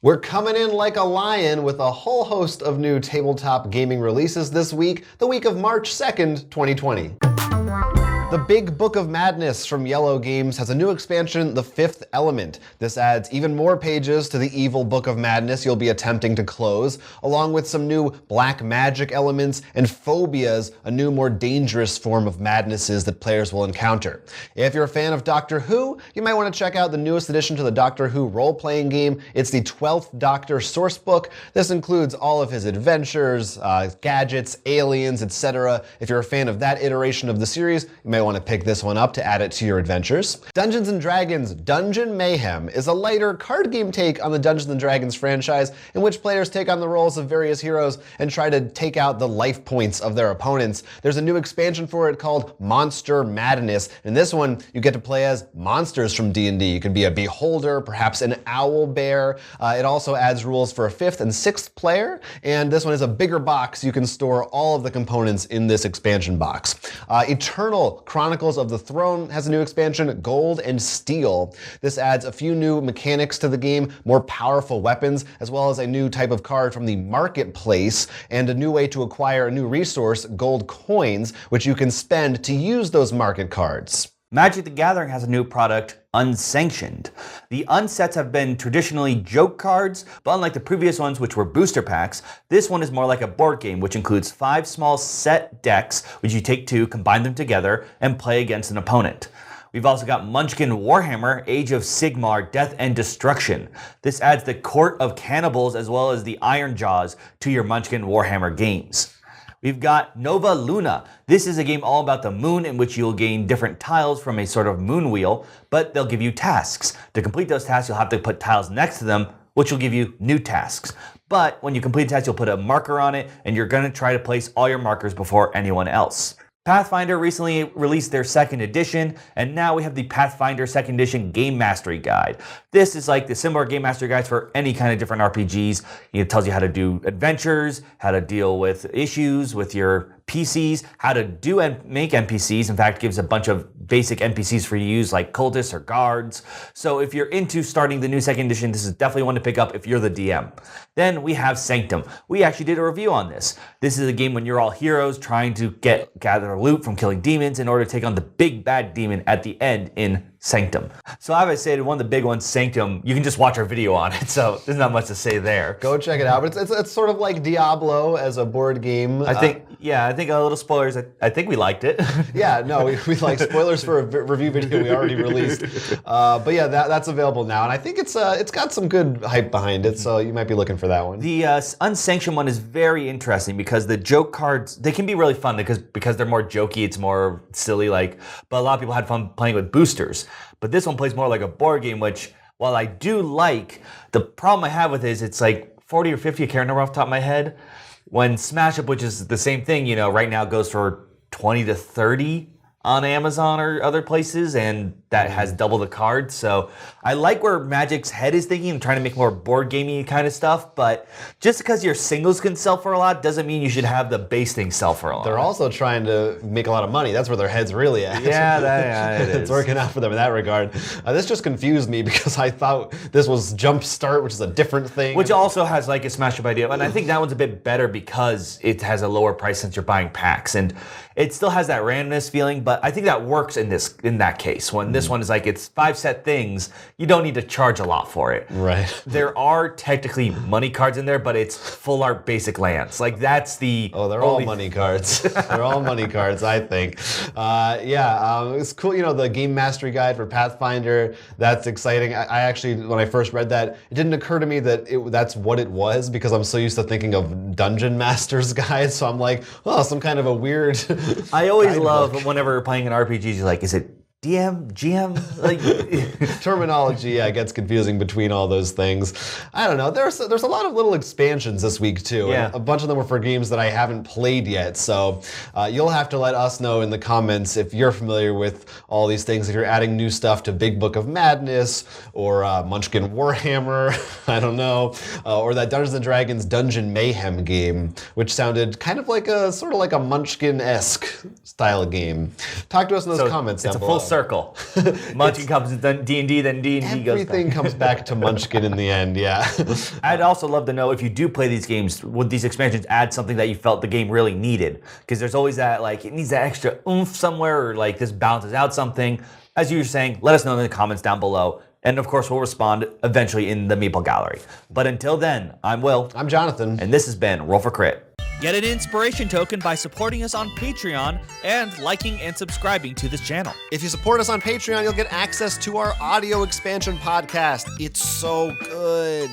We're coming in like a lion with a whole host of new tabletop gaming releases this week, the week of March 2nd, 2020. The Big Book of Madness from Yellow Games has a new expansion, The Fifth Element. This adds even more pages to the evil Book of Madness you'll be attempting to close, along with some new black magic elements and phobias, a new, more dangerous form of madnesses that players will encounter. If you're a fan of Doctor Who, you might want to check out the newest addition to the Doctor Who role-playing game. It's the 12th Doctor sourcebook. This includes all of his adventures, gadgets, aliens, etc. If you're a fan of that iteration of the series, you may want to pick this one up to add it to your adventures. Dungeons & Dragons Dungeon Mayhem is a lighter card game take on the Dungeons & Dragons franchise in which players take on the roles of various heroes and try to take out the life points of their opponents. There's a new expansion for it called Monster Madness. In this one, you get to play as monsters from D&D. You could be a beholder, perhaps an owl bear. It also adds rules for a 5th and 6th player, and this one is a bigger box. You can store all of the components in this expansion box. Eternal Chronicles of the Throne has a new expansion, Gold and Steel. This adds a few new mechanics to the game, more powerful weapons, as well as a new type of card from the marketplace, and a new way to acquire a new resource, gold coins, which you can spend to use those market cards. Magic the Gathering has a new product, Unsanctioned. The unsets have been traditionally joke cards, but unlike the previous ones, which were booster packs, this one is more like a board game, which includes 5 small set decks, which you take 2, combine them together, and play against an opponent. We've also got Munchkin Warhammer, Age of Sigmar, Death and Destruction. This adds the Court of Cannibals as well as the Iron Jaws to your Munchkin Warhammer games. We've got Nova Luna. This is a game all about the moon in which you'll gain different tiles from a sort of moon wheel, but they'll give you tasks. To complete those tasks, you'll have to put tiles next to them, which will give you new tasks. But when you complete a task, you'll put a marker on it, and you're going to try to place all your markers before anyone else. Pathfinder recently released their 2nd edition, and now we have the Pathfinder 2nd edition Gamemastery Guide. This is like the similar Gamemastery guides for any kind of different RPGs. It tells you how to do adventures, how to deal with issues with your PCs, how to do and make NPCs. In fact, it gives a bunch of basic NPCs for you to use, like cultists or guards. So if you're into starting the new 2nd edition, this is definitely one to pick up if you're the DM. Then we have Sanctum. We actually did a review on this. This is a game when you're all heroes trying to gather loot from killing demons in order to take on the big bad demon at the end in Sanctum. So as I said, one of the big ones, Sanctum, you can just watch our video on it, so there's not much to say there. Go check it out. But it's sort of like Diablo as a board game. I think a little spoilers. I think we liked it. Yeah, no, we like spoilers for a review video we already released. But yeah, that's available now, and I think it's got some good hype behind it, so you might be looking for that one. The Unsanctioned one is very interesting because the joke cards, they can be really fun because they're more jokey, it's more silly, but a lot of people had fun playing with boosters. But this one plays more like a board game, which, while I do like, the problem I have with it is it's like 40 or 50, I can't remember off the top of my head. When Smash Up, which is the same thing, right now goes for 20 to 30 on Amazon or other places, and that has double the cards. So I like where Magic's head is thinking and trying to make more board gamey kind of stuff, but just because your singles can sell for a lot doesn't mean you should have the base thing sell for a lot. They're also trying to make a lot of money. That's where their head's really at. Yeah, it is. It's working out for them in that regard. This just confused me because I thought this was Jumpstart, which is a different thing. Which also has like a Smash Up idea, and I think that one's a bit better because it has a lower price since you're buying packs, and it still has that randomness feeling, but I think that works in that case. When this one is like, it's 5 set things, you don't need to charge a lot for it. Right. There are technically money cards in there, but it's full art basic lands. Like that's the they're all money cards. They're all money cards, I think. It's cool. The Gamemastery Guide for Pathfinder. That's exciting. I actually, when I first read that, it didn't occur to me that that's what it was because I'm so used to thinking of Dungeon Master's Guide. So I'm like, some kind of a weird. I always love whenever we're playing an RPG, you're like, is it DM, GM? Terminology, gets confusing between all those things. I don't know. There's a lot of little expansions this week too. Yeah. And a bunch of them were for games that I haven't played yet. So you'll have to let us know in the comments if you're familiar with all these things. If you're adding new stuff to Big Book of Madness or Munchkin Warhammer, I don't know, or that Dungeons & Dragons Dungeon Mayhem game, which sounded kind of like a Munchkin-esque style game. Talk to us in those comments down below. It's a full circle. Munchkin comes to D&D, then D&D goes back. Everything comes back to Munchkin in the end, yeah. I'd also love to know if you do play these games, would these expansions add something that you felt the game really needed? Because there's always that, like, it needs that extra oomph somewhere, or like this balances out something. As you were saying, let us know in the comments down below. And of course, we'll respond eventually in the Meeple Gallery. But until then, I'm Will. I'm Jonathan. And this has been Roll for Crit. Get an inspiration token by supporting us on Patreon and liking and subscribing to this channel. If you support us on Patreon, you'll get access to our audio expansion podcast. It's so good.